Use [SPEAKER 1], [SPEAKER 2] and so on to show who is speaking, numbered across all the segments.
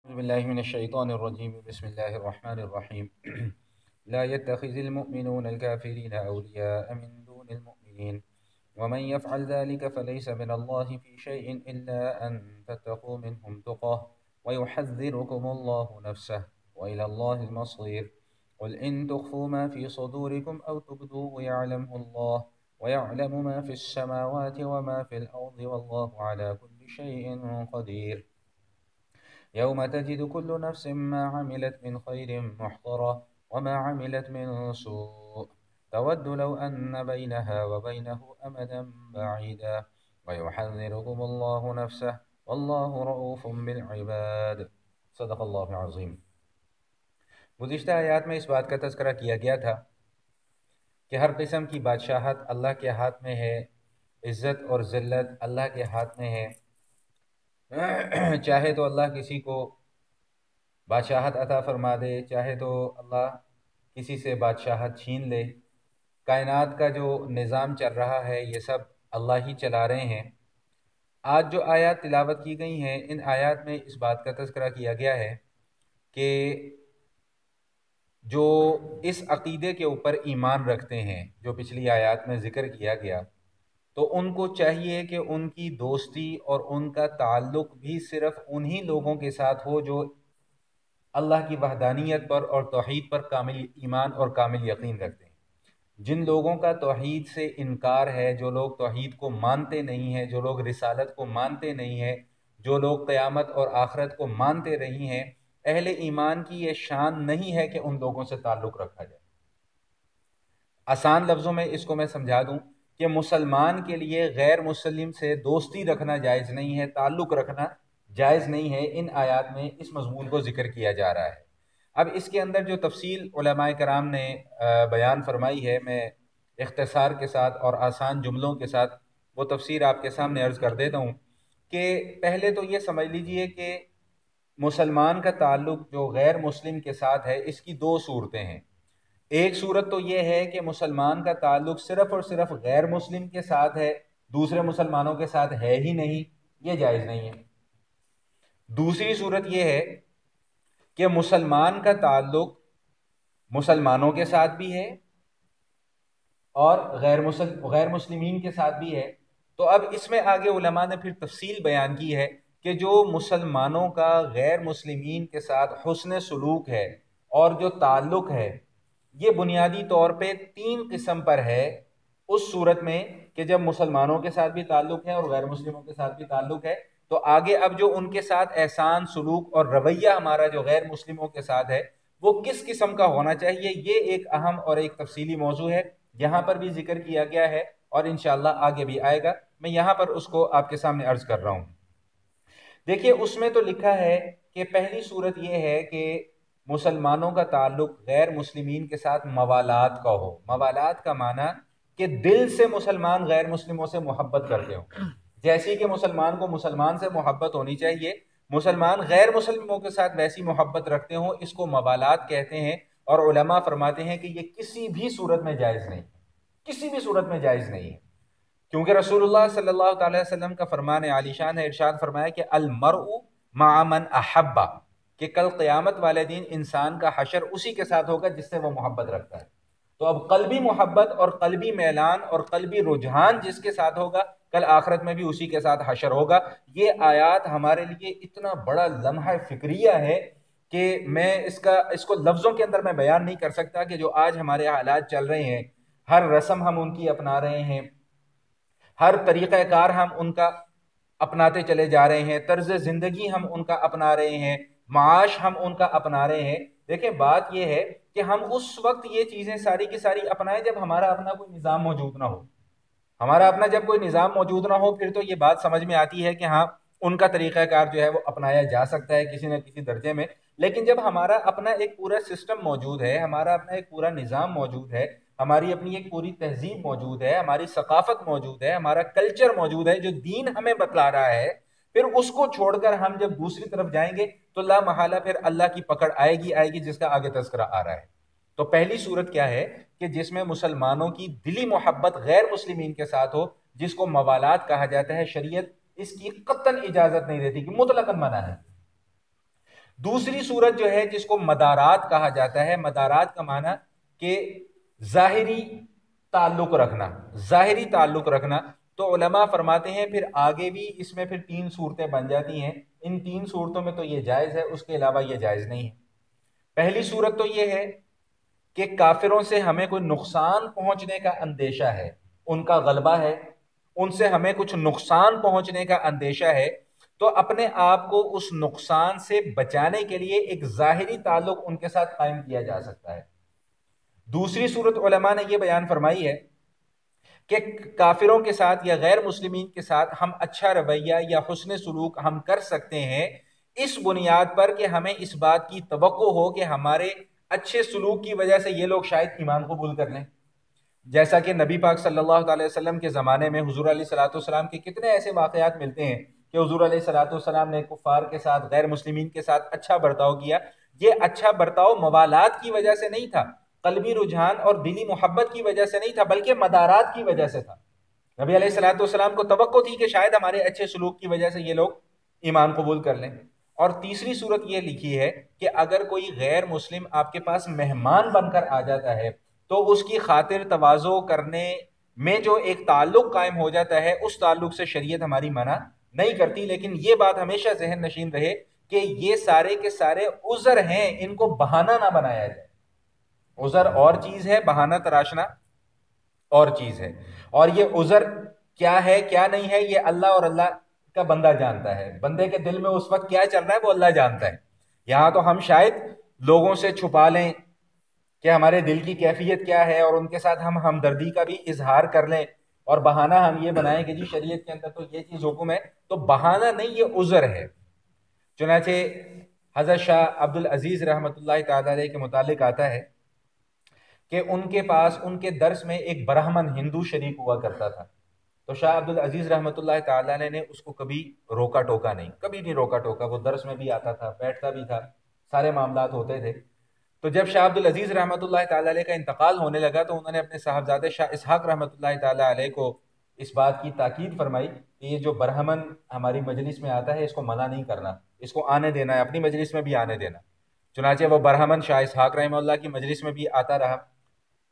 [SPEAKER 1] بالله من الشيطان الرجيم بسم الله الرحمن الرحيم لا يتخذ المؤمنون الكافرين أولياء من دون المؤمنين ومن يفعل ذلك فليس من الله في شيء إلا أن تتقوا منهم تقاه ويحذركم الله نفسه وإلى الله المصير قل إن تخفوا ما في صدوركم أو تبدوه يعلمه الله ويعلم ما في السماوات وما في الأرض والله على كل شيء قدير يوم تجد كل نفس ما عملت من خير محضرة وما عملت من سوء تود لو أن بينها وبينه أمدا بعيدا ويحذركم الله نفسه والله رؤوف بالعباد صدق اللہ العظیم۔ گزشتہ آیات میں اس بات کا تذکرہ کیا گیا تھا کہ ہر قسم کی بادشاہت اللہ کے ہاتھ میں ہے، عزت اور ذلت اللہ کے ہاتھ میں ہے۔ چاہے تو اللہ کسی کو بادشاہت عطا فرما دے، چاہے تو اللہ کسی سے بادشاہت چھین لے۔ کائنات کا جو نظام چل رہا ہے یہ سب اللہ ہی چلا رہے ہیں۔ آج جو آیات تلاوت کی گئی ہیں ان آیات میں اس بات کا تذکرہ کیا گیا ہے کہ جو اس عقیدے کے اوپر ایمان رکھتے ہیں جو پچھلی آیات میں ذکر کیا گیا، تو ان کو چاہیے کہ ان کی دوستی اور ان کا تعلق بھی صرف انہی لوگوں کے ساتھ ہو جو اللہ کی وحدانیت پر اور توحید پر کامل ایمان اور کامل یقین رکھتے ہیں۔ جن لوگوں کا توحید سے انکار ہے، جو لوگ توحید کو مانتے نہیں ہیں، جو لوگ رسالت کو مانتے نہیں ہیں، جو لوگ قیامت اور آخرت کو مانتے نہیں ہیں، اہل ایمان کی یہ شان نہیں ہے کہ ان لوگوں سے تعلق رکھا جائے۔ آسان لفظوں میں اس کو میں سمجھا دوں کہ مسلمان کے لیے غیر مسلم سے دوستی رکھنا جائز نہیں ہے، تعلق رکھنا جائز نہیں ہے۔ ان آیات میں اس مضمون کو ذکر کیا جا رہا ہے۔ اب اس کے اندر جو تفصیل علماء کرام نے بیان فرمائی ہے، میں اختصار کے ساتھ اور آسان جملوں کے ساتھ وہ تفسیر آپ کے سامنے عرض کر دیتا ہوں کہ پہلے تو یہ سمجھ لیجئے کہ مسلمان کا تعلق جو غیر مسلم کے ساتھ ہے اس کی دو صورتیں ہیں۔ ایک صورت تو یہ ہے کہ مسلمان کا تعلق صرف اور صرف غیر مسلم کے ساتھ ہے، دوسرے مسلمانوں کے ساتھ ہے ہی نہیں، یہ جائز نہیں ہے۔ دوسری صورت یہ ہے کہ مسلمان کا تعلق مسلمانوں کے ساتھ بھی ہے اور غیر مسلمین کے ساتھ بھی ہے۔ تو اب اس میں آگے علماء نے پھر تفصیل بیان کی ہے کہ جو مسلمانوں کا غیر مسلمین کے ساتھ حسن سلوک ہے اور جو تعلق ہے یہ بنیادی طور پہ تین قسم پر ہے۔ اس صورت میں کہ جب مسلمانوں کے ساتھ بھی تعلق ہے اور غیر مسلموں کے ساتھ بھی تعلق ہے، تو آگے اب جو ان کے ساتھ احسان سلوک اور رویہ ہمارا جو غیر مسلموں کے ساتھ ہے وہ کس قسم کا ہونا چاہیے، یہ ایک اہم اور ایک تفصیلی موضوع ہے، یہاں پر بھی ذکر کیا گیا ہے اور انشاءاللہ آگے بھی آئے گا۔ میں یہاں پر اس کو آپ کے سامنے عرض کر رہا ہوں۔ دیکھیے اس میں تو لکھا ہے کہ پہلی صورت یہ ہے کہ مسلمانوں کا تعلق غیر مسلمین کے ساتھ موالات کا ہو۔ موالات کا معنی کہ دل سے مسلمان غیر مسلموں سے محبت کرتے ہوں، جیسی کہ مسلمان کو مسلمان سے محبت ہونی چاہیے، مسلمان غیر مسلموں کے ساتھ ویسی محبت رکھتے ہوں، اس کو موالات کہتے ہیں۔ اور علماء فرماتے ہیں کہ یہ کسی بھی صورت میں جائز نہیں، کسی بھی صورت میں جائز نہیں ہے، کیونکہ رسول اللہ صلی اللہ تعالی وسلم کا فرمان عالی شان ہے، ارشاد فرمایا کہ المرء مع من احبہ، کہ کل قیامت والے دن انسان کا حشر اسی کے ساتھ ہوگا جس سے وہ محبت رکھتا ہے۔ تو اب قلبی محبت اور قلبی میلان اور قلبی رجحان جس کے ساتھ ہوگا کل آخرت میں بھی اسی کے ساتھ حشر ہوگا۔ یہ آیات ہمارے لیے اتنا بڑا لمحہ فکریہ ہے کہ میں اس کو لفظوں کے اندر میں بیان نہیں کر سکتا کہ جو آج ہمارے حالات چل رہے ہیں، ہر رسم ہم ان کی اپنا رہے ہیں، ہر طریقہ کار ہم ان کا اپناتے چلے جا رہے ہیں، طرز زندگی ہم ان کا اپنا رہے ہیں، معاش ہم ان کا اپنا رہے ہیں۔ دیکھیں بات یہ ہے کہ ہم اس وقت یہ چیزیں ساری کی ساری اپنائیں جب ہمارا اپنا کوئی نظام موجود نہ ہو۔ ہمارا اپنا جب کوئی نظام موجود نہ ہو پھر تو یہ بات سمجھ میں آتی ہے کہ ہاں ان کا طریقہ کار جو ہے وہ اپنایا جا سکتا ہے کسی نہ کسی درجے میں، لیکن جب ہمارا اپنا ایک پورا سسٹم موجود ہے، ہمارا اپنا ایک پورا نظام موجود ہے، ہماری اپنی ایک پوری تہذیب موجود ہے، ہماری ثقافت موجود ہے، ہمارا کلچر موجود ہے جو دین ہمیں بتلا رہا ہے، پھر اس کو چھوڑ کر ہم جب دوسری طرف جائیں گے تو لا محالہ پھر اللہ کی پکڑ آئے گی جس کا آگے تذکرہ آ رہا ہے۔ تو پہلی صورت کیا ہے کہ جس میں مسلمانوں کی دلی محبت غیر مسلمین کے ساتھ ہو، جس کو موالات کہا جاتا ہے، شریعت اس کی قطعاً اجازت نہیں دیتی کہ مطلقاً منع ہے۔ دوسری صورت جو ہے جس کو مدارات کہا جاتا ہے، مدارات کا معنی کہ ظاہری تعلق رکھنا، ظاہری تعلق رکھنا. تو علماء فرماتے ہیں پھر آگے بھی اس میں پھر 3 صورتیں بن جاتی ہیں. ان 3 صورتوں میں تو یہ جائز ہے، اس کے علاوہ یہ جائز نہیں ہے. پہلی صورت تو یہ ہے کہ کافروں سے ہمیں کوئی نقصان پہنچنے کا اندیشہ ہے، ان کا غلبہ ہے، ان سے ہمیں کچھ نقصان پہنچنے کا اندیشہ ہے، تو اپنے آپ کو اس نقصان سے بچانے کے لیے ایک ظاہری تعلق ان کے ساتھ قائم کیا جا سکتا ہے. دوسری صورت علماء نے یہ بیان فرمائی ہے کہ کافروں کے ساتھ یا غیر مسلمین کے ساتھ ہم اچھا رویہ یا حسن سلوک ہم کر سکتے ہیں اس بنیاد پر کہ ہمیں اس بات کی توقع ہو کہ ہمارے اچھے سلوک کی وجہ سے یہ لوگ شاید ایمان قبول کر لیں. جیسا کہ نبی پاک صلی اللہ علیہ وسلم کے زمانے میں حضور علیہ الصلوۃ والسلام کے کتنے ایسے واقعات ملتے ہیں کہ حضور علیہ الصلوۃ والسلام نے کفار کے ساتھ، غیر مسلمین کے ساتھ اچھا برتاؤ کیا. یہ اچھا برتاؤ موالات کی وجہ سے نہیں تھا، قلبی رجحان اور دلی محبت کی وجہ سے نہیں تھا، بلکہ مدارات کی وجہ سے تھا. نبی علیہ الصلوۃ والسلام کو توقع تھی کہ شاید ہمارے اچھے سلوک کی وجہ سے یہ لوگ ایمان قبول کر لیں. اور تیسری صورت یہ لکھی ہے کہ اگر کوئی غیر مسلم آپ کے پاس مہمان بن کر آ جاتا ہے تو اس کی خاطر تواضع کرنے میں جو ایک تعلق قائم ہو جاتا ہے، اس تعلق سے شریعت ہماری منع نہیں کرتی. لیکن یہ بات ہمیشہ ذہن نشین رہے کہ یہ سارے کے سارے عذر ہیں، ان کو بہانہ نہ بنایا جائے. عذر اور چیز ہے، بہانہ تراشنا اور چیز ہے. اور یہ عذر کیا ہے کیا نہیں ہے یہ اللہ اور اللہ کا بندہ جانتا ہے. بندے کے دل میں اس وقت کیا چل رہا ہے وہ اللہ جانتا ہے. یہاں تو ہم شاید لوگوں سے چھپا لیں کہ ہمارے دل کی کیفیت کیا ہے، اور ان کے ساتھ ہم ہمدردی کا بھی اظہار کر لیں، اور بہانہ ہم یہ بنائیں کہ جی شریعت کے اندر تو یہ چیز حکم ہے. تو بہانہ نہیں، یہ عذر ہے. چنانچہ حضرت شاہ عبد العزیز رحمۃ اللہ تعالی علیہ کے متعلق آتا ہے کہ ان کے پاس ان کے درس میں ایک برہمن ہندو شریک ہوا کرتا تھا. تو شاہ عبد العزیز رحمۃ اللہ تعالی علیہ نے اس کو کبھی روکا ٹوکا نہیں، کبھی نہیں روکا ٹوکا. وہ درس میں بھی آتا تھا، بیٹھتا بھی تھا، سارے معاملات ہوتے تھے. تو جب شاہ عبد العزیز رحمۃ اللہ تعالی علیہ کا انتقال ہونے لگا تو انہوں نے اپنے صاحبزادے شاہ اسحاق رحمۃ اللہ تعالی علیہ کو اس بات کی تاکید فرمائی کہ یہ جو برہمن ہماری مجلس میں آتا ہے اس کو منع نہیں کرنا، اس کو آنے دینا ہے، اپنی مجلس میں بھی آنے دینا. چنانچہ وہ برہمن شاہ اسحاق رحمہ اللہ کی مجلس میں بھی آتا رہا.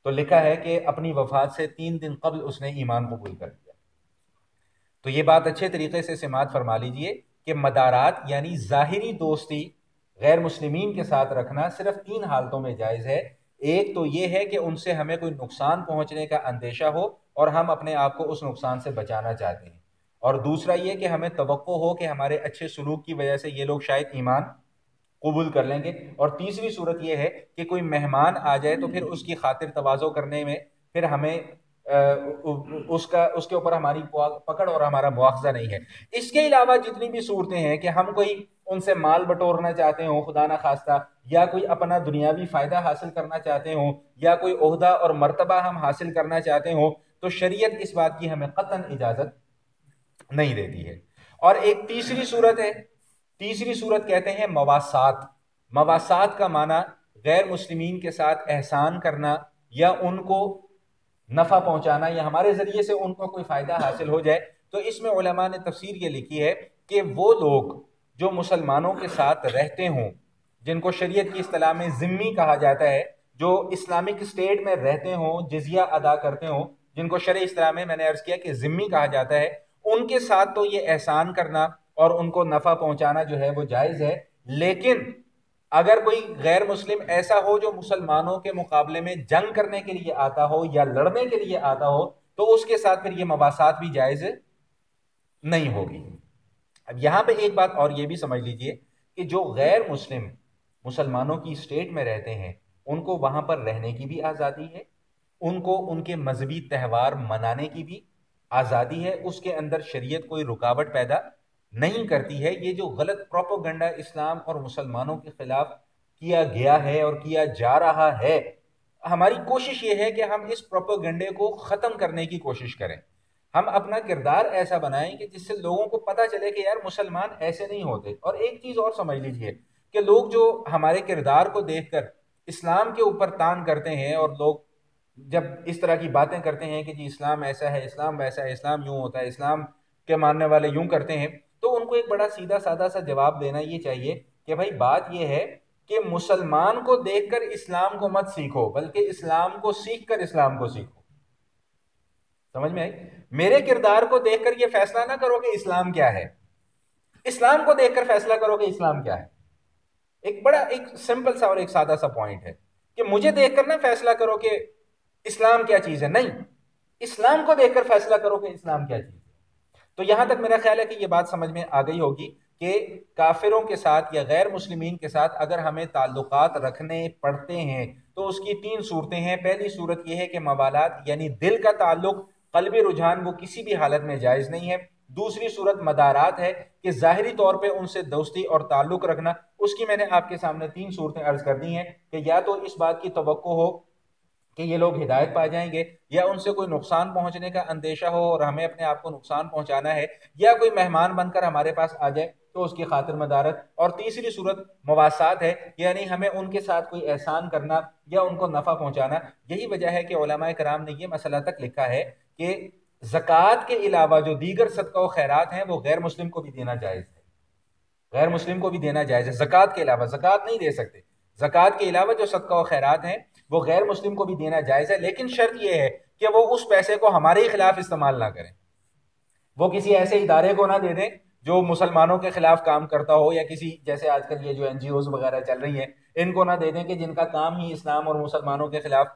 [SPEAKER 1] تو لکھا ہے کہ اپنی وفات سے 3 دن قبل اس نے ایمان قبول کر لیا. تو یہ بات اچھے طریقے سے سماعت فرما لیجئے کہ مدارات یعنی ظاہری دوستی غیر مسلمین کے ساتھ رکھنا صرف 3 حالتوں میں جائز ہے. ایک تو یہ ہے کہ ان سے ہمیں کوئی نقصان پہنچنے کا اندیشہ ہو اور ہم اپنے آپ کو اس نقصان سے بچانا چاہتے ہیں. اور دوسرا یہ کہ ہمیں توقع ہو کہ ہمارے اچھے سلوک کی وجہ سے یہ لوگ شاید ایمان قبول کر لیں گے. اور تیسری صورت یہ ہے کہ کوئی مہمان آ جائے تو پھر اس کی خاطر تواضع کرنے میں پھر ہمیں اس کے اوپر ہماری پکڑ اور ہمارا مواخذہ نہیں ہے. اس کے علاوہ جتنی بھی صورتیں ہیں کہ ہم کوئی ان سے مال بٹورنا چاہتے ہوں خدا نخواستہ، یا کوئی اپنا دنیاوی فائدہ حاصل کرنا چاہتے ہوں، یا کوئی عہدہ اور مرتبہ ہم حاصل کرنا چاہتے ہوں، تو شریعت اس بات کی ہمیں قطعاً اجازت نہیں دیتی ہے. اور ایک تیسری صورت ہے، تیسری صورت کہتے ہیں مواسات. مواسات کا معنی غیر مسلمین کے ساتھ احسان کرنا یا ان کو نفع پہنچانا یا ہمارے ذریعے سے ان کو کوئی فائدہ حاصل ہو جائے. تو اس میں علماء نے تفسیر یہ لکھی ہے کہ وہ لوگ جو مسلمانوں کے ساتھ رہتے ہوں، جن کو شریعت کی اصطلاح میں ذمی کہا جاتا ہے، جو اسلامک اسٹیٹ میں رہتے ہوں، جزیہ ادا کرتے ہوں، جن کو شرعی اصطلاح میں نے عرض کیا کہ ذمی کہا جاتا ہے، ان کے ساتھ تو یہ احسان کرنا اور ان کو نفع پہنچانا جو ہے وہ جائز ہے. لیکن اگر کوئی غیر مسلم ایسا ہو جو مسلمانوں کے مقابلے میں جنگ کرنے کے لیے آتا ہو یا لڑنے کے لیے آتا ہو تو اس کے ساتھ پھر یہ مواسات بھی جائز نہیں ہوگی. اب یہاں پہ ایک بات اور یہ بھی سمجھ لیجئے کہ جو غیر مسلم مسلمانوں کی اسٹیٹ میں رہتے ہیں ان کو وہاں پر رہنے کی بھی آزادی ہے، ان کو ان کے مذہبی تہوار منانے کی بھی آزادی ہے. اس کے اندر شریعت کوئی رکاوٹ پیدا نہیں کرتی ہے. یہ جو غلط پروپوگنڈا اسلام اور مسلمانوں کے خلاف کیا گیا ہے اور کیا جا رہا ہے، ہماری کوشش یہ ہے کہ ہم اس پروپوگنڈے کو ختم کرنے کی کوشش کریں. ہم اپنا کردار ایسا بنائیں کہ جس سے لوگوں کو پتہ چلے کہ یار مسلمان ایسے نہیں ہوتے. اور ایک چیز اور سمجھ لیجئے کہ لوگ جو ہمارے کردار کو دیکھ کر اسلام کے اوپر تان کرتے ہیں، اور لوگ جب اس طرح کی باتیں کرتے ہیں کہ جی اسلام ایسا ہے، اسلام ویسا ہے، اسلام یوں ہوتا ہے، اسلام کے ماننے والے یوں کرتے ہیں، تو ان کو ایک بڑا سیدھا سادہ سا جواب دینا یہ چاہیے کہ بھائی بات یہ ہے کہ مسلمان کو دیکھ کر اسلام کو مت سیکھو، بلکہ اسلام کو سیکھ کر اسلام کو سیکھو۔ سمجھ میں آئی؟ میرے کردار کو دیکھ کر یہ فیصلہ نہ کرو کہ اسلام کیا ہے، اسلام کو دیکھ کر فیصلہ کرو کہ اسلام کیا ہے۔ ایک بڑا ایک سمپل سا اور ایک سادہ سا پوائنٹ ہے کہ مجھے دیکھ کر نہ فیصلہ کرو کہ اسلام کیا چیز ہے، نہیں، اسلام کو دیکھ کر فیصلہ کرو کہ اسلام کیا چیز ہے۔ تو یہاں تک میرا خیال ہے کہ یہ بات سمجھ میں آ گئی ہوگی کہ کافروں کے ساتھ یا غیر مسلمین کے ساتھ اگر ہمیں تعلقات رکھنے پڑتے ہیں تو اس کی تین صورتیں ہیں۔ پہلی صورت یہ ہے کہ موالات یعنی دل کا تعلق، قلبی رجحان، وہ کسی بھی حالت میں جائز نہیں ہے۔ دوسری صورت مدارات ہے کہ ظاہری طور پہ ان سے دوستی اور تعلق رکھنا، اس کی میں نے آپ کے سامنے تین صورتیں عرض کر دی ہیں کہ یا تو اس بات کی توقع ہو کہ یہ لوگ ہدایت پا جائیں گے، یا ان سے کوئی نقصان پہنچنے کا اندیشہ ہو اور ہمیں اپنے آپ کو نقصان پہنچانا ہے، یا کوئی مہمان بن کر ہمارے پاس آ جائے تو اس کی خاطر مدارت، اور تیسری صورت مواسات ہے، یعنی ہمیں ان کے ساتھ کوئی احسان کرنا یا ان کو نفع پہنچانا۔ یہی وجہ ہے کہ علماء کرام نے یہ مسئلہ تک لکھا ہے کہ زکوٰۃ کے علاوہ جو دیگر صدقہ و خیرات ہیں وہ غیر مسلم کو بھی دینا جائز ہے، غیر مسلم کو بھی دینا جائز ہے۔ زکوٰۃ کے علاوہ، زکوٰۃ نہیں دے سکتے، زکوٰۃ کے علاوہ جو صدقہ و خیرات ہیں وہ غیر مسلم کو بھی دینا جائز ہے، لیکن شرط یہ ہے کہ وہ اس پیسے کو ہمارے ہی خلاف استعمال نہ کریں، وہ کسی ایسے ادارے کو نہ دے دیں جو مسلمانوں کے خلاف کام کرتا ہو، یا کسی جیسے آج کل یہ جو NGOs وغیرہ چل رہی ہیں ان کو نہ دے دیں کہ جن کا کام ہی اسلام اور مسلمانوں کے خلاف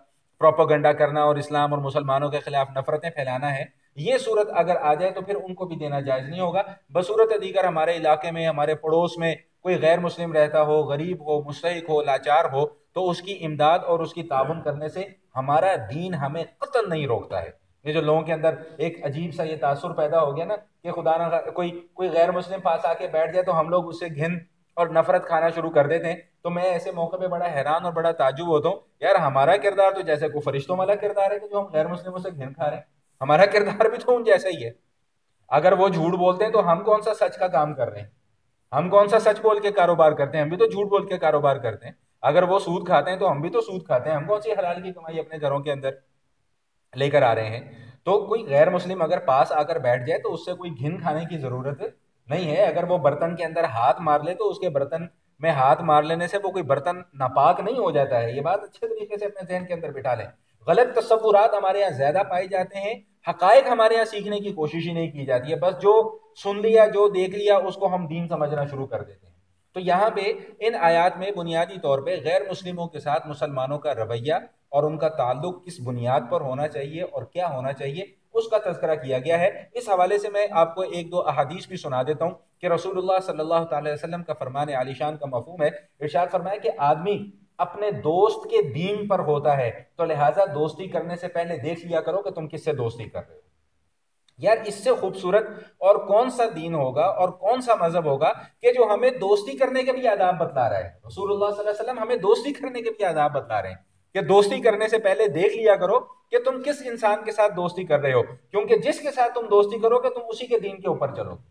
[SPEAKER 1] پروپیگنڈا کرنا اور اسلام اور مسلمانوں کے خلاف نفرتیں پھیلانا ہے۔ یہ صورت اگر آ جائے تو پھر ان کو بھی دینا جائز نہیں ہوگا۔ بصورت دیگر ہمارے علاقے میں، ہمارے پڑوس میں کوئی غیر مسلم رہتا ہو، غریب ہو، مستحق ہو، لاچار ہو، تو اس کی امداد اور اس کی تعاون کرنے سے ہمارا دین ہمیں قطعاً نہیں روکتا ہے۔ یہ جو لوگوں کے اندر ایک عجیب سا یہ تاثر پیدا ہو گیا نا کہ خدا نہ کوئی غیر مسلم پاس آ کے بیٹھ جائے تو ہم لوگ اس سے گھن اور نفرت کھانا شروع کر دیتے ہیں، تو میں ایسے موقع پہ بڑا حیران اور بڑا تعجب ہوتا ہوں، یار ہمارا کردار تو جیسے کوئی فرشتوں والا کردار ہے کہ جو ہم غیر مسلموں سے گھن کھا رہے ہیں، ہمارا کردار بھی تو ان جیسا ہی ہے۔ اگر وہ جھوٹ بولتے ہیں تو ہم کون سا سچ کا کام کر رہے ہیں؟ ہم کون سا سچ بول کے کاروبار کرتے ہیں؟ ہم بھی تو جھوٹ بول کے کاروبار کرتے ہیں۔ اگر وہ سود کھاتے ہیں تو ہم بھی تو سود کھاتے ہیں، ہم کون سی حلال کی کمائی اپنے گھروں کے اندر لے کر آ رہے ہیں؟ تو کوئی غیر مسلم اگر پاس آ کر بیٹھ جائے تو اس سے کوئی گھن کھانے کی ضرورت نہیں ہے۔ اگر وہ برتن کے اندر ہاتھ مار لے تو اس کے برتن میں ہاتھ مار لینے سے وہ کوئی برتن ناپاک نہیں ہو جاتا ہے۔ یہ بات اچھے طریقے سے اپنے ذہن کے اندر بٹھا لیں۔ غلط تصورات ہمارے یہاں زیادہ پائے جاتے ہیں، حقائق ہمارے یہاں سیکھنے کی کوشش ہی نہیں کی جاتی ہے، بس جو سن لیا، جو دیکھ لیا، اس کو ہم دین سمجھنا شروع کر دیتے ہیں۔ تو یہاں پہ ان آیات میں بنیادی طور پہ غیر مسلموں کے ساتھ مسلمانوں کا رویہ اور ان کا تعلق کس بنیاد پر ہونا چاہیے اور کیا ہونا چاہیے اس کا تذکرہ کیا گیا ہے۔ اس حوالے سے میں آپ کو ایک دو احادیث بھی سنا دیتا ہوں کہ رسول اللہ صلی اللہ تعالی علیہ وسلم کا فرمان عالی شان کا مفہوم ہے۔ ارشاد فرمایا کہ آدمی اپنے دوست کے دین پر ہوتا ہے، تو لہٰذا دوستی کرنے سے پہلے دیکھ لیا کرو کہ تم کس سے دوستی کر رہے ہو۔ یار اس سے خوبصورت اور کون سا دین ہوگا اور کون سا مذہب ہوگا کہ جو ہمیں دوستی کرنے کے بھی آداب بتلا رہا ہے۔ رسول اللہ صلی اللہ علیہ وسلم ہمیں دوستی کرنے کے بھی آداب بتلا رہے ہیں کہ دوستی کرنے سے پہلے دیکھ لیا کرو کہ تم کس انسان کے ساتھ دوستی کر رہے ہو، کیونکہ جس کے ساتھ تم دوستی کرو گے تم اسی کے دین کے اوپر چلو گے،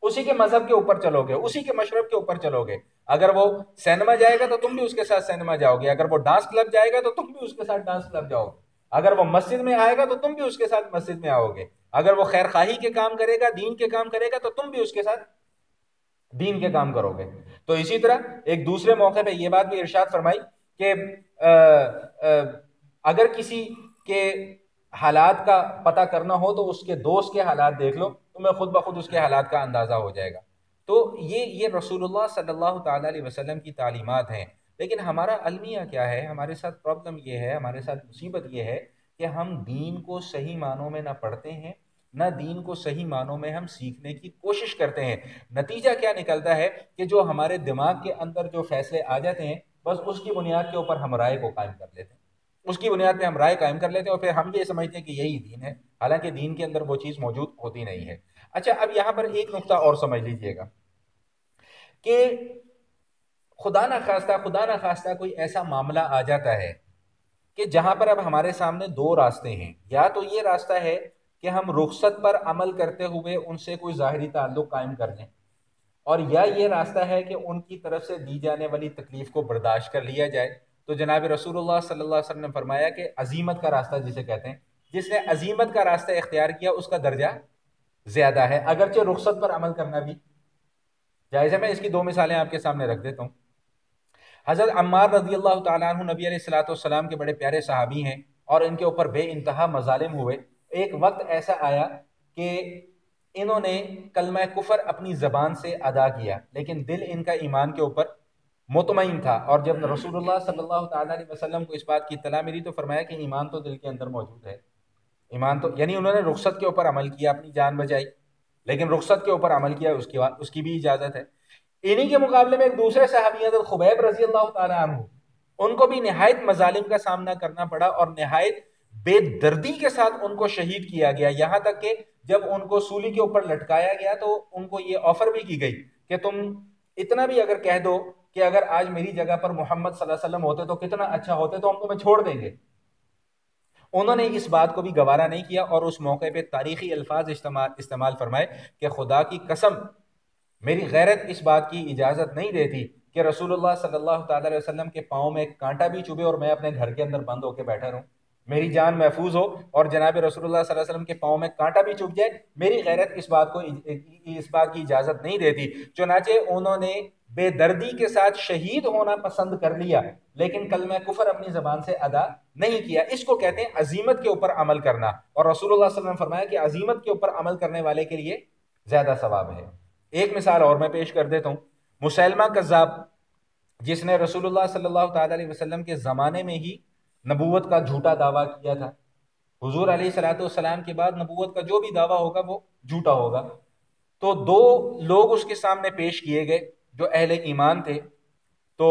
[SPEAKER 1] اسی کے مذہب کے اوپر چلو گے، اسی کے مشرب کے اوپر چلو گے۔ اگر وہ سینما جائے گا تو تم بھی اس کے ساتھ سینما جاؤ گے، اگر وہ ڈانس کلب جائے گا تو تم بھی اس کے ساتھ ڈانس کلب جاؤ گے، اگر وہ مسجد میں آئے گا تو تم بھی اس کے ساتھ مسجد میں آؤ گے، اگر وہ خیر خواہی کے کام کرے گا، دین کے کام کرے گا، تو تم بھی اس کے ساتھ دین کے کام کرو گے۔ تو اسی طرح ایک دوسرے موقع پہ یہ بات بھی ارشاد فرمائی کہ اگر کسی کے حالات کا پتہ کرنا ہو تو اس کے دوست کے حالات دیکھ لو، تمہیں خود بخود اس کے حالات کا اندازہ ہو جائے گا۔ تو یہ رسول اللہ صلی اللہ تعالی علیہ وسلم کی تعلیمات ہیں، لیکن ہمارا المیہ کیا ہے؟ ہمارے ساتھ پرابلم یہ ہے، ہمارے ساتھ مصیبت یہ ہے کہ ہم دین کو صحیح معنوں میں نہ پڑھتے ہیں، نہ دین کو صحیح معنوں میں ہم سیکھنے کی کوشش کرتے ہیں۔ نتیجہ کیا نکلتا ہے کہ جو ہمارے دماغ کے اندر جو فیصلے آ جاتے ہیں بس اس کی بنیاد کے اوپر ہم رائے کو قائم کر لیتے ہیں، اس کی بنیاد پہ ہم رائے قائم کر لیتے ہیں اور پھر ہم یہ سمجھتے ہیں کہ یہی دین ہے، حالانکہ دین کے اندر وہ چیز موجود ہوتی نہیں ہے۔ اچھا، اب یہاں پر ایک نقطہ اور سمجھ لیجئے گا کہ خدا نہ خواستہ کوئی ایسا معاملہ آ جاتا ہے کہ جہاں پر اب ہمارے سامنے دو راستے ہیں، یا تو یہ راستہ ہے کہ ہم رخصت پر عمل کرتے ہوئے ان سے کوئی ظاہری تعلق قائم کر لیں، اور یا یہ راستہ ہے کہ ان کی طرف سے دی جانے والی تکلیف کو برداشت کر لیا جائے۔ تو جناب رسول اللہ صلی اللہ علیہ وسلم نے فرمایا کہ عزیمت کا راستہ جسے کہتے ہیں، جس نے عزیمت کا راستہ اختیار کیا اس کا درجہ زیادہ ہے، اگرچہ رخصت پر عمل کرنا بھی جائز ہے؟ میں اس کی دو مثالیں آپ کے سامنے رکھ دیتا ہوں۔ حضرت عمار رضی اللہ تعالیٰ عنہ نبی علیہ الصلوۃ والسلام کے بڑے پیارے صحابی ہیں، اور ان کے اوپر بے انتہا مظالم ہوئے۔ ایک وقت ایسا آیا کہ انہوں نے کلمہ کفر اپنی زبان سے ادا کیا، لیکن دل ان کا ایمان کے اوپر مطمئن تھا، اور جب رسول اللہ صلی اللہ تعالیٰ علیہ وسلم کو اس بات کی اطلاع ملی تو فرمایا کہ ایمان تو دل کے اندر موجود ہے، ایمان تو، یعنی انہوں نے رخصت کے اوپر عمل کیا، اپنی جان بچائی، لیکن رخصت کے اوپر عمل کیا، اس کی بھی اجازت ہے۔ انہی کے مقابلے میں ایک دوسرے صحابی حضرت خبیب رضی اللہ تعالیٰ عنہ، ان کو بھی نہایت مظالم کا سامنا کرنا پڑا، اور نہایت بے دردی کے ساتھ ان کو شہید کیا گیا، یہاں تک کہ جب ان کو سولی کے اوپر لٹکایا گیا تو ان کو یہ آفر بھی کی گئی کہ تم اتنا بھی اگر کہہ دو کہ اگر آج میری جگہ پر محمد صلی اللہ علیہ وسلم ہوتے تو کتنا اچھا ہوتے، تو ہم تمہیں چھوڑ دیں گے۔ انہوں نے اس بات کو بھی گوارا نہیں کیا، اور اس موقع پہ تاریخی الفاظ استعمال فرمائے کہ خدا کی قسم، میری غیرت اس بات کی اجازت نہیں دیتی کہ رسول اللہ صلی اللہ تعالی علیہ وسلم کے پاؤں میں ایک کانٹا بھی چبھے اور میں اپنے گھر کے اندر بند ہو کے بیٹھا رہوں، میری جان محفوظ ہو اور جناب رسول اللہ صلی اللہ علیہ وسلم کے پاؤں میں کانٹا بھی چبھ جائے، میری غیرت اس بات کی اجازت نہیں دیتی۔ چنانچہ انہوں نے بے دردی کے ساتھ شہید ہونا پسند کر لیا، لیکن کلمہ کفر اپنی زبان سے ادا نہیں کیا۔ اس کو کہتے ہیں عزیمت کے اوپر عمل کرنا، اور رسول اللہ صلی اللہ علیہ وسلم نے فرمایا کہ عزیمت کے اوپر عمل کرنے والے کے لیے زیادہ ثواب ہے۔ ایک مثال اور میں پیش کر دیتا ہوں۔ مسیلمہ کذاب، جس نے رسول اللہ صلی اللہ تعالی علیہ وسلم کے زمانے میں ہی نبوت کا جھوٹا دعویٰ کیا تھا، حضور علیہ الصلوۃ والسلام کے بعد نبوت کا جو بھی دعویٰ ہوگا وہ جھوٹا ہوگا، تو دو لوگ اس کے سامنے پیش کیے گئے جو اہل ایمان تھے۔ تو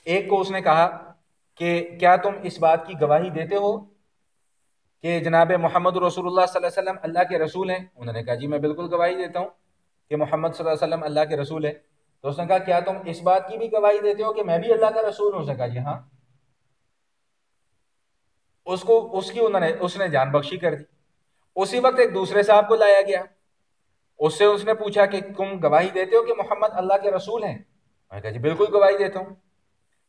[SPEAKER 1] ایک کو اس نے کہا کہ کیا تم اس بات کی گواہی دیتے ہو کہ جناب محمد رسول اللہ صلی اللہ علیہ وسلم اللہ کے رسول ہیں؟ انہوں نے کہا جی میں بالکل گواہی دیتا ہوں کہ محمد صلی اللہ علیہ وسلم اللہ کے رسول ہے۔ تو اس نے کہا کیا تم اس بات کی بھی گواہی دیتے ہو کہ میں بھی اللہ کا رسول ہوں؟ اس نے کہا جی ہاں۔ اس نے جان بخشی کر دی۔ اسی وقت ایک دوسرے صاحب کو لایا گیا، اس نے پوچھا کہ تم گواہی دیتے ہو کہ محمد اللہ کے رسول ہیں؟ میں نے کہا جی بالکل گواہی دیتا ہوں۔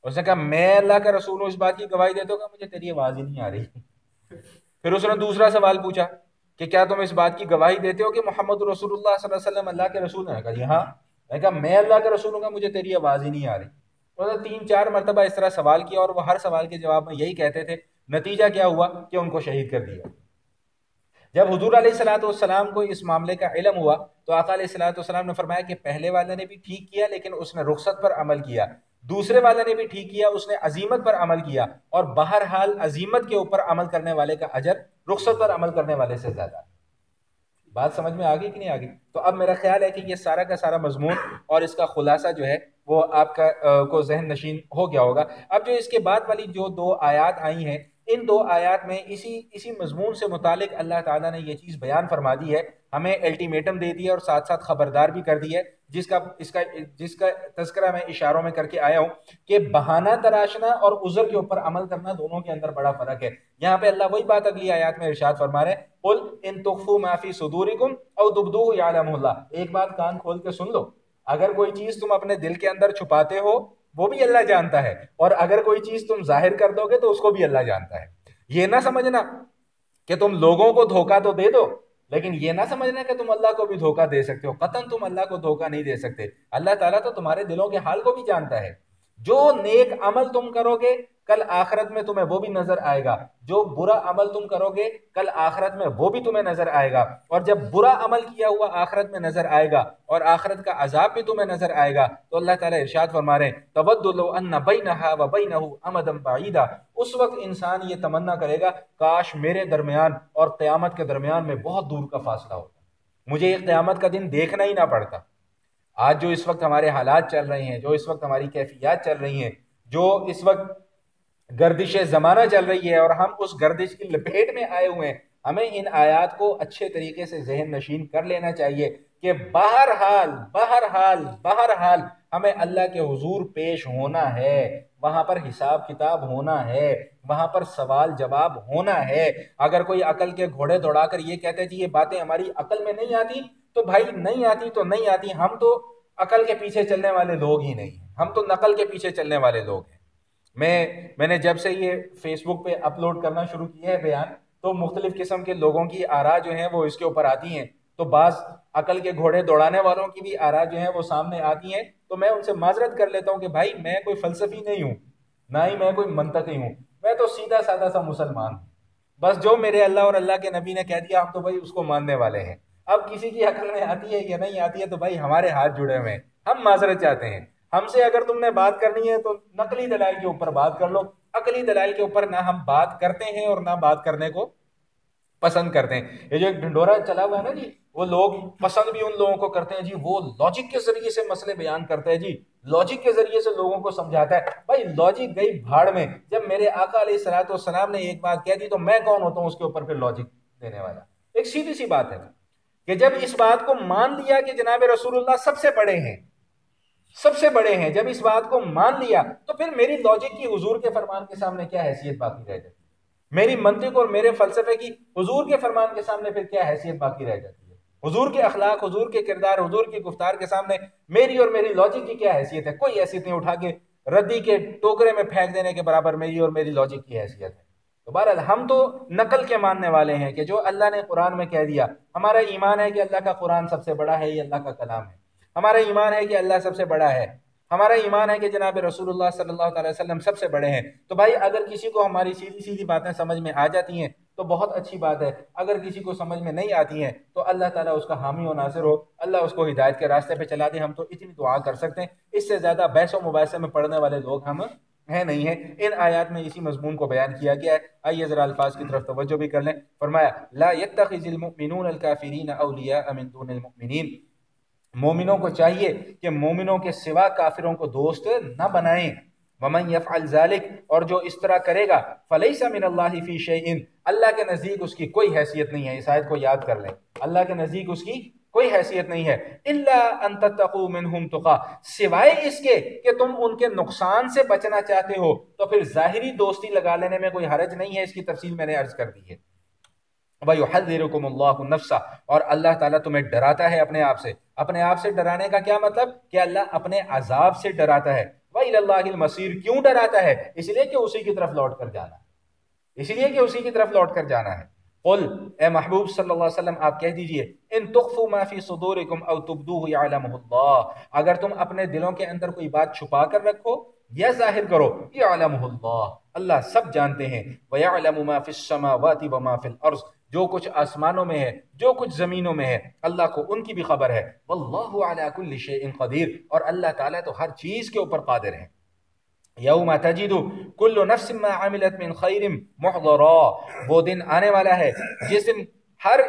[SPEAKER 1] اس نے کہا میں اللہ کا رسول ہوں، اس بات کی گواہی دیتا ہوں کہ مجھے تیری آواز ہی نہیں آ رہی۔ پھر اس نے دوسرا سوال پوچھا کہ کیا تم اس بات کی گواہی دیتے ہو کہ محمد رسول اللہ صلی اللہ علیہ وسلم اللہ کے رسول ہیں؟ کہا جی ہاں۔ میں نے کہا میں اللہ کا رسول ہوں گا، مجھے تیری آواز ہی نہیں آ رہی۔ انہوں نے 3-4 مرتبہ اس طرح سوال کیا، اور وہ ہر سوال کے جواب میں یہی کہتے تھے۔ نتیجہ کیا ہوا کہ ان کو شہید کر دیا۔ جب حضور علیہ الصلوۃ والسلام کو اس معاملے کا علم ہوا تو آقا علیہ الصلوۃ والسلام نے فرمایا کہ پہلے والے نے بھی ٹھیک کیا لیکن اس نے رخصت پر عمل کیا، دوسرے والے نے بھی ٹھیک کیا، اس نے عزیمت پر عمل کیا، اور بہرحال عزیمت کے اوپر عمل کرنے والے کا اجر رخصت پر عمل کرنے والے سے زیادہ۔ بات سمجھ میں آ گئی کہ نہیں آ گئی؟ تو اب میرا خیال ہے کہ یہ سارا کا سارا مضمون اور اس کا خلاصہ جو ہے وہ آپ کا کو ذہن نشین ہو گیا ہوگا۔ اب جو اس کے بعد والی جو 2 آیات آئی ہیں، ان 2 آیات میں اسی مضمون سے متعلق اللہ تعالیٰ نے یہ چیز بیان فرما دی ہے، ہمیں الٹیمیٹم دے دیا اور ساتھ ساتھ خبردار بھی کر دی ہے، جس کا تذکرہ میں اشاروں میں کر کے آیا ہوں کہ بہانہ تراشنا اور عذر کے اوپر عمل کرنا دونوں کے اندر بڑا فرق ہے۔ یہاں پہ اللہ وہی بات اگلی آیات میں ارشاد فرما رہے ہیں، قل ان تخفوا ما فی صدورکم او تبدوه یعلمہ اللہ۔ ایک بات کان کھول کے سن لو، اگر کوئی چیز تم اپنے دل کے اندر چھپاتے ہو وہ بھی اللہ جانتا ہے، اور اگر کوئی چیز تم ظاہر کر دو گے تو اس کو بھی اللہ جانتا ہے۔ یہ نہ سمجھنا کہ تم لوگوں کو دھوکہ تو دے دو، لیکن یہ نہ سمجھنا کہ تم اللہ کو بھی دھوکہ دے سکتے ہو۔ قطعاً تم اللہ کو دھوکہ نہیں دے سکتے۔ اللہ تعالیٰ تو تمہارے دلوں کے حال کو بھی جانتا ہے۔ جو نیک عمل تم کرو گے کل آخرت میں تمہیں وہ بھی نظر آئے گا، جو برا عمل تم کرو گے کل آخرت میں وہ بھی تمہیں نظر آئے گا، اور جب برا عمل کیا ہوا آخرت میں نظر آئے گا اور آخرت کا عذاب بھی تمہیں نظر آئے گا، تو اللہ تعالیٰ ارشاد فرما رہے ہیں تود لو ان بینہا و بینہ امدا بعیدا۔ اس وقت انسان یہ تمنا کرے گا کاش میرے درمیان اور قیامت کے درمیان میں بہت دور کا فاصلہ ہوتا، مجھے یہ قیامت کا دن دیکھنا ہی نہ پڑتا۔ آج جو اس وقت ہمارے حالات چل رہے ہیں، جو اس وقت ہماری کیفیات چل رہی ہیں، جو اس وقت گردش زمانہ چل رہی ہے اور ہم اس گردش کی لپیٹ میں آئے ہوئے ہیں، ہمیں ان آیات کو اچھے طریقے سے ذہن نشین کر لینا چاہیے کہ بہرحال ہمیں اللہ کے حضور پیش ہونا ہے، وہاں پر حساب کتاب ہونا ہے، وہاں پر سوال جواب ہونا ہے۔ اگر کوئی عقل کے گھوڑے دوڑا کر یہ کہتے جی یہ باتیں ہماری عقل میں نہیں آتی، تو بھائی نہیں آتی تو نہیں آتی، ہم تو عقل کے پیچھے چلنے والے لوگ ہی نہیں ہیں، ہم تو نقل کے پیچھے چلنے والے لوگ ہیں۔ میں نے جب سے یہ فیس بک پہ اپلوڈ کرنا شروع کیا ہے بیان، تو مختلف قسم کے لوگوں کی آراء جو ہیں وہ اس کے اوپر آتی ہیں، تو بعض عقل کے گھوڑے دوڑانے والوں کی بھی آراء جو ہیں وہ سامنے آتی ہیں، تو میں ان سے معذرت کر لیتا ہوں کہ بھائی میں کوئی فلسفی نہیں ہوں، نہ ہی میں کوئی منطقی ہوں، میں تو سیدھا سادہ سا مسلمان ہوں، بس جو میرے اللہ اور اللہ کے نبی نے کہہ دیا ہم تو بھائی اس کو ماننے والے ہیں۔ اب کسی کی عقل میں آتی ہے یا نہیں آتی ہے تو بھائی ہمارے ہاتھ جڑے ہوئے ہیں، ہم معذرت چاہتے ہیں۔ ہم سے اگر تم نے بات کرنی ہے تو نقلی دلائل کے اوپر بات کر لو، عقلی دلائل کے اوپر نہ ہم بات کرتے ہیں اور نہ بات کرنے کو پسند کرتے ہیں۔ یہ جو ایک ڈھنڈورا چلا ہوا ہے نا جی، وہ لوگ پسند بھی ان لوگوں کو کرتے ہیں جی، وہ لاجک کے ذریعے سے مسئلے بیان کرتے ہیں جی، لاجک کے ذریعے سے لوگوں کو سمجھاتا ہے۔ بھائی لاجک گئی بھاڑ میں، جب میرے آقا علیہ الصلوۃ والسلام نے ایک بات کہہ دی تو میں کون ہوتا ہوں اس کے اوپر پھر لاجک دینے والا؟ ایک سیدھی سی بات ہے کہ جب اس بات کو مان لیا کہ جناب رسول اللہ سب سے بڑے ہیں، سب سے بڑے ہیں، جب اس بات کو مان لیا تو پھر میری لاجک کی حضور کے فرمان کے سامنے کیا حیثیت باقی رہ جاتی ہے؟ میری منطق اور میرے فلسفے کی حضور کے فرمان کے سامنے پھر کیا حیثیت باقی رہ جاتی ہے؟ حضور کے اخلاق، حضور کے کردار، حضور کی گفتار کے سامنے میری اور میری لاجک کی کیا حیثیت ہے؟ کوئی حیثیت نہیں، اٹھا کے ردی کے ٹوکرے میں پھینک دینے کے برابر میری اور میری لاجک کی حیثیت ہے۔ تو بہرحال ہم تو نقل کے ماننے والے ہیں کہ جو اللہ نے قرآن میں کہہ دیا، ہمارا ایمان ہے کہ اللہ کا قرآن سب سے بڑا ہے، یہ اللہ کا کلام ہے، ہمارا ایمان ہے کہ اللہ سب سے بڑا ہے، ہمارا ایمان ہے کہ جناب رسول اللہ صلی اللہ علیہ وسلم سب سے بڑے ہیں۔ تو بھائی اگر کسی کو ہماری سیدھی سیدھی باتیں سمجھ میں آ جاتی ہیں تو بہت اچھی بات ہے، اگر کسی کو سمجھ میں نہیں آتی ہیں تو اللہ تعالیٰ اس کا حامی و ناصر ہو، اللہ اس کو ہدایت کے راستے پہ چلا دے۔ ہم تو اتنی دعا کر سکتے ہیں، اس سے زیادہ بحث و مباحثے میں پڑھنے والے لوگ ہم ہیں نہیں ہیں۔ ان آیات میں اسی مضمون کو بیان کیا گیا ہے۔ آئیے ذرا الفاظ کی طرف توجہ بھی کر لیں۔ فرمایا لا يتخذ المؤمنون الكافرین اولیاء من دون المؤمنین، مومنوں کو چاہیے کہ مومنوں کے سوا کافروں کو دوست نہ بنائیں۔ ومن يفعل ذلك، اور جو اس طرح کرے گا، فلیس من اللہ فی شیء، اللہ کے نزدیک اس کی کوئی حیثیت نہیں ہے۔ اس آیت کو یاد کر لیں، اللہ کے نزدیک اس کی کوئی حیثیت نہیں ہے۔ الا ان تتقوا منهم تقا، سوائے اس کے کہ تم ان کے نقصان سے بچنا چاہتے ہو، تو پھر ظاہری دوستی لگا لینے میں کوئی حرج نہیں ہے۔ اس کی تفصیل میں نے عرض کر دی ہے۔ وَيُحَذِّرُكُمُ اللَّهُ نَفْسَهُ، اور اللہ تعالیٰ تمہیں ڈراتا ہے اپنے آپ سے۔ اپنے آپ سے ڈرانے کا کیا مطلب؟ کہ اللہ اپنے عذاب سے ڈراتا ہے۔ وَإِلَى اللَّهِ الْمَصِيرُ، کیوں ڈراتا ہے؟ اس لیے کہ اسی کی طرف لوٹ کر جانا ہے، اس لیے کہ اسی کی طرف لوٹ کر جانا ہے۔ قل، اے محبوب صلی اللہ علیہ وسلم آپ کہہ دیجئے، ان تخفوا ما فی صدورکم او تبدوه یعلمہ اللہ، اگر تم اپنے دلوں کے اندر کوئی بات چھپا کر رکھو یا ظاہر کرو، یعلمہ اللہ، اللہ سب جانتے ہیں۔ ویعلم ما فی السماوات وما فی الارض، جو کچھ آسمانوں میں ہے جو کچھ زمینوں میں ہے اللہ کو ان کی بھی خبر ہے۔ واللہ علی کل شیء قدیر، اور اللہ تعالیٰ تو ہر چیز کے اوپر قادر ہے۔ یوم تجد کل نفس ما عملت من خیر محضرا، وہ دن آنے والا ہے جس دن ہر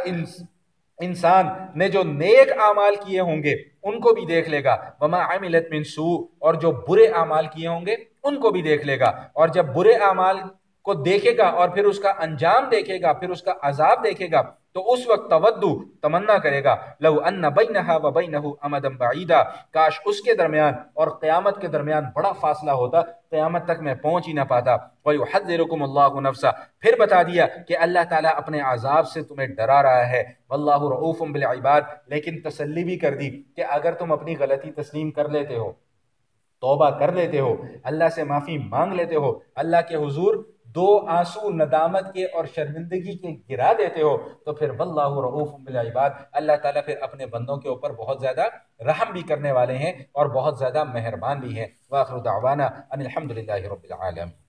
[SPEAKER 1] انسان نے جو نیک اعمال کیے ہوں گے ان کو بھی دیکھ لے گا، وما عملت من سوء، اور جو برے اعمال کیے ہوں گے ان کو بھی دیکھ لے گا۔ اور جب برے اعمال کو دیکھے گا اور پھر اس کا انجام دیکھے گا، پھر اس کا عذاب دیکھے گا، تو اس وقت تودو، تمنا کرے گا، لو ان بینہا و بینہ امدا بعیدا، کاش اس کے درمیان اور قیامت کے درمیان بڑا فاصلہ ہوتا، قیامت تک میں پہنچ ہی نہ پاتا۔ وَيُحَذِّرُكُمُ اللَّهُ نَفْسَهُ، پھر بتا دیا کہ اللہ تعالیٰ اپنے عذاب سے تمہیں ڈرا رہا ہے۔ واللہ رؤوف بالعباد، لیکن تسلی بھی کر دی کہ اگر تم اپنی غلطی تسلیم کر لیتے ہو، توبہ کر لیتے ہو، اللہ سے معافی مانگ لیتے ہو، اللہ کے حضور دو آنسو ندامت کے اور شرمندگی کے گرا دیتے ہو، تو پھر واللہ رؤوف بالعباد، اللہ تعالیٰ پھر اپنے بندوں کے اوپر بہت زیادہ رحم بھی کرنے والے ہیں اور بہت زیادہ مہربان بھی ہیں۔ وآخر دعوانا ان الحمد للہ رب العالمین۔